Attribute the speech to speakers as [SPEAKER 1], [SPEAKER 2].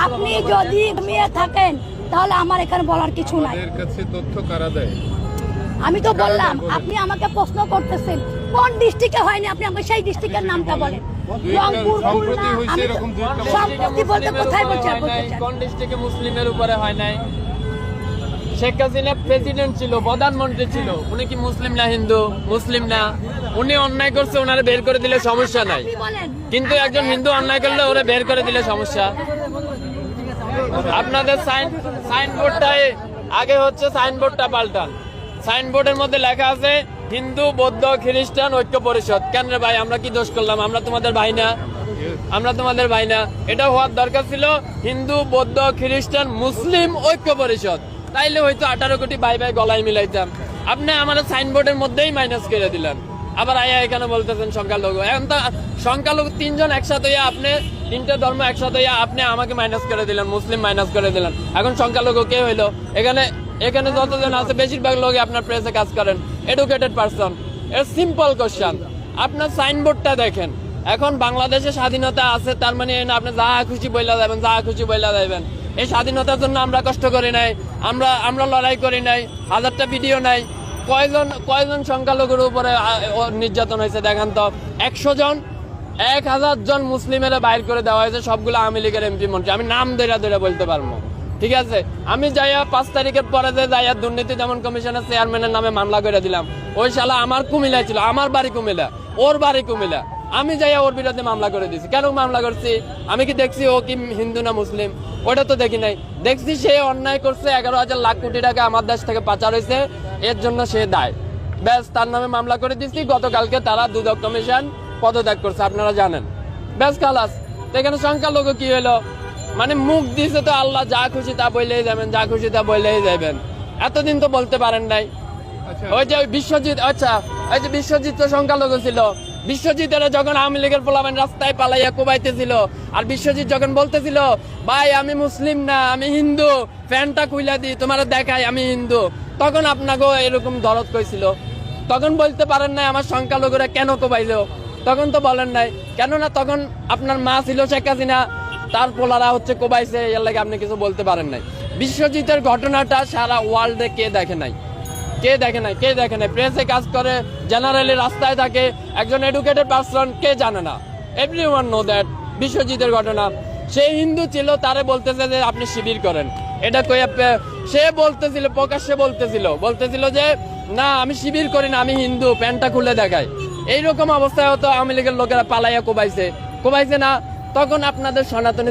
[SPEAKER 1] আপনি যদি মেয়ে থাকেন তাহলে আমার এখানে বলার কিছু নাই।
[SPEAKER 2] তথ্য কারা দেয়?
[SPEAKER 1] আমি তো বললাম, আপনি আমাকে প্রশ্ন করতেছেন কোন ডিস্ট্রিক্টে হয়নি, আপনি আমাকে সেই ডিস্ট্রিক্টের নামটা বলেন। রংপুর, খুলনা, আমি সম্প্রতি বলতে কোথায় বলছেন?
[SPEAKER 3] কোন ডিস্ট্রিক্টে মুসলিমের উপরে হয় নাই? শেখ হাসিনা প্রেসিডেন্ট ছিল, প্রধানমন্ত্রী ছিল, উনি কি মুসলিম না হিন্দু? মুসলিম না। উনি অন্যায় করছে, ওনারে বের করে দিলে সমস্যা নাই, কিন্তু একজন হিন্দু অন্যায় করলে ওরা বের করে দিলে সমস্যা। আপনাদের সাইনবোর্ডটাই আগে হচ্ছে, সাইনবোর্ডটা পাল্টান। সাইনবোর্ডের মধ্যে লেখা আছে হিন্দু বৌদ্ধ খ্রিস্টান ঐক্য পরিষদ। কেন রে ভাই, আমরা কি দোষ করলাম? আমরা তোমাদের ভাই না? আমরা তোমাদের ভাই না? এটা হওয়ার দরকার ছিল হিন্দু বৌদ্ধ খ্রিস্টান মুসলিম ঐক্য পরিষদ, তাইলে হয়তো 18 কোটি ভাই ভাই গলায় মিলাইতাম। আপনি আমাদের সাইনবোর্ডের মধ্যেই মাইনাস করে দিলেন, আবার আয়া এখানে বলতেছেন সংখ্যালঘু। এখন তো সংখ্যালঘু তিনজন একসাথে হইয়া, আপনি তিনটা ধর্ম একসাথে হইয়া আপনি আমাকে মাইনাস করে দিলেন, মুসলিম মাইনাস করে দিলেন। এখন সংখ্যালঘু কে হইলো? এখানে এখানে যতজন আছে বেশিরভাগ লোক আপনার প্রেসে কাজ করেন, এডুকেটেড পারসন। এর সিম্পল কোশ্চেন, আপনার সাইনবোর্ডটা দেখেন। এখন বাংলাদেশে স্বাধীনতা আছে, তার মানে আপনি যা খুশি বইলা যাবেন, যা খুশি বইলা যাবেন। এই স্বাধীনতার জন্য আমরা কষ্ট করি নাই, আমরা লড়াই করি নাই, হাজারটা ভিডিও নাই। কয়জন সংখ্যালঘুর উপরে নির্যাতন হয়েছে দেখান তো? 100 জন, 1000 জন মুসলিমের বাইর করে দেওয়া হয়েছে, সবগুলো আওয়ামী লীগের এমপি মন্ত্রী। আমি নাম ধরে বলতে পারবো, ঠিক আছে? আমি যাইয়া 5 তারিখের পরে যে যাইয়া দুর্নীতি দমন কমিশনের চেয়ারম্যানের নামে মামলা করে দিলাম। ওই শালা আমার কুমিল্লায় ছিল, আমার বাড়ি কুমিল্লা, ওর বাড়ি কুমিল্লা। আমি যাইয়া ওর বিরুদ্ধে মামলা করে দিয়েছি। কেন মামলা করছি? আমি কি দেখছি ও কি হিন্দু না মুসলিম? ওটা তো দেখি নাই। দেখছি সে অন্যায় করছে, 11,000 লাখ কোটি টাকা আমার দেশ থেকে পাচার হয়েছে, এর জন্য সে দায়। ব্যাস, তার নামে মামলা করে দিচ্ছি। গতকালকে তারা দুদক কমিশন পদত্যাগ করছে, আপনারা জানেন। ব্যাস, খালাস। এখানে সংখ্যালঘু কি হলো? মানে মুখ দিছে তো আল্লাহ, যা খুশি তা বললেই যাবেন, যা খুশি তা বললেই যাবেন। এতদিন তো বলতে পারেন নাই। ওই যে বিশ্বজিৎ, আচ্ছা ওই যে বিশ্বজিৎ তো সংখ্যালঘু ছিল। বিশ্বজিতের যখন আওয়ামী লীগের পোলাবেন রাস্তায় পালাইয়া কোবাইতেছিল, আর বিশ্বজিৎ যখন বলতেছিল ভাই আমি মুসলিম না আমি হিন্দু, ফ্যানটা খুইলা দি তোমার দেখাই আমি হিন্দু, তখন আপনাকে এরকম দরদ কইছিল। তখন বলতে পারেন নাই আমার সংখ্যালঘুরা কেন কোবাইলো? তখন তো বলেন নাই। কেননা তখন আপনার মা ছিল শেখ হাসিনা, তার পোলারা হচ্ছে কোবাইছে, এর লাগে আপনি কিছু বলতে পারেন নাই। বিশ্বজিতের ঘটনাটা সারা ওয়ার্ল্ডে কে দেখে নাই? কে দেখে নাই? কে দেখে নাই? প্রেসে কাজ করে, জেনারেলি রাস্তায় থাকে, একজন এডুকেটেড পারসন, কে জানে না? Everyone know that. বিশ্বজিতের ঘটনা, সে হিন্দু ছিল, তারে বলতেছে যে আপনি শিবির করেন। এটা কই সে বলতেছিল, প্রকাশ্যে বলতেছিল যে না আমি শিবির করি না, আমি হিন্দু, প্যান্টটা খুলে দেখাই। এইরকম অবস্থায় হতো আওয়ামী লীগের লোকেরা পালাইয়া কোবাইছে না? তখন আপনাদের সনাতনী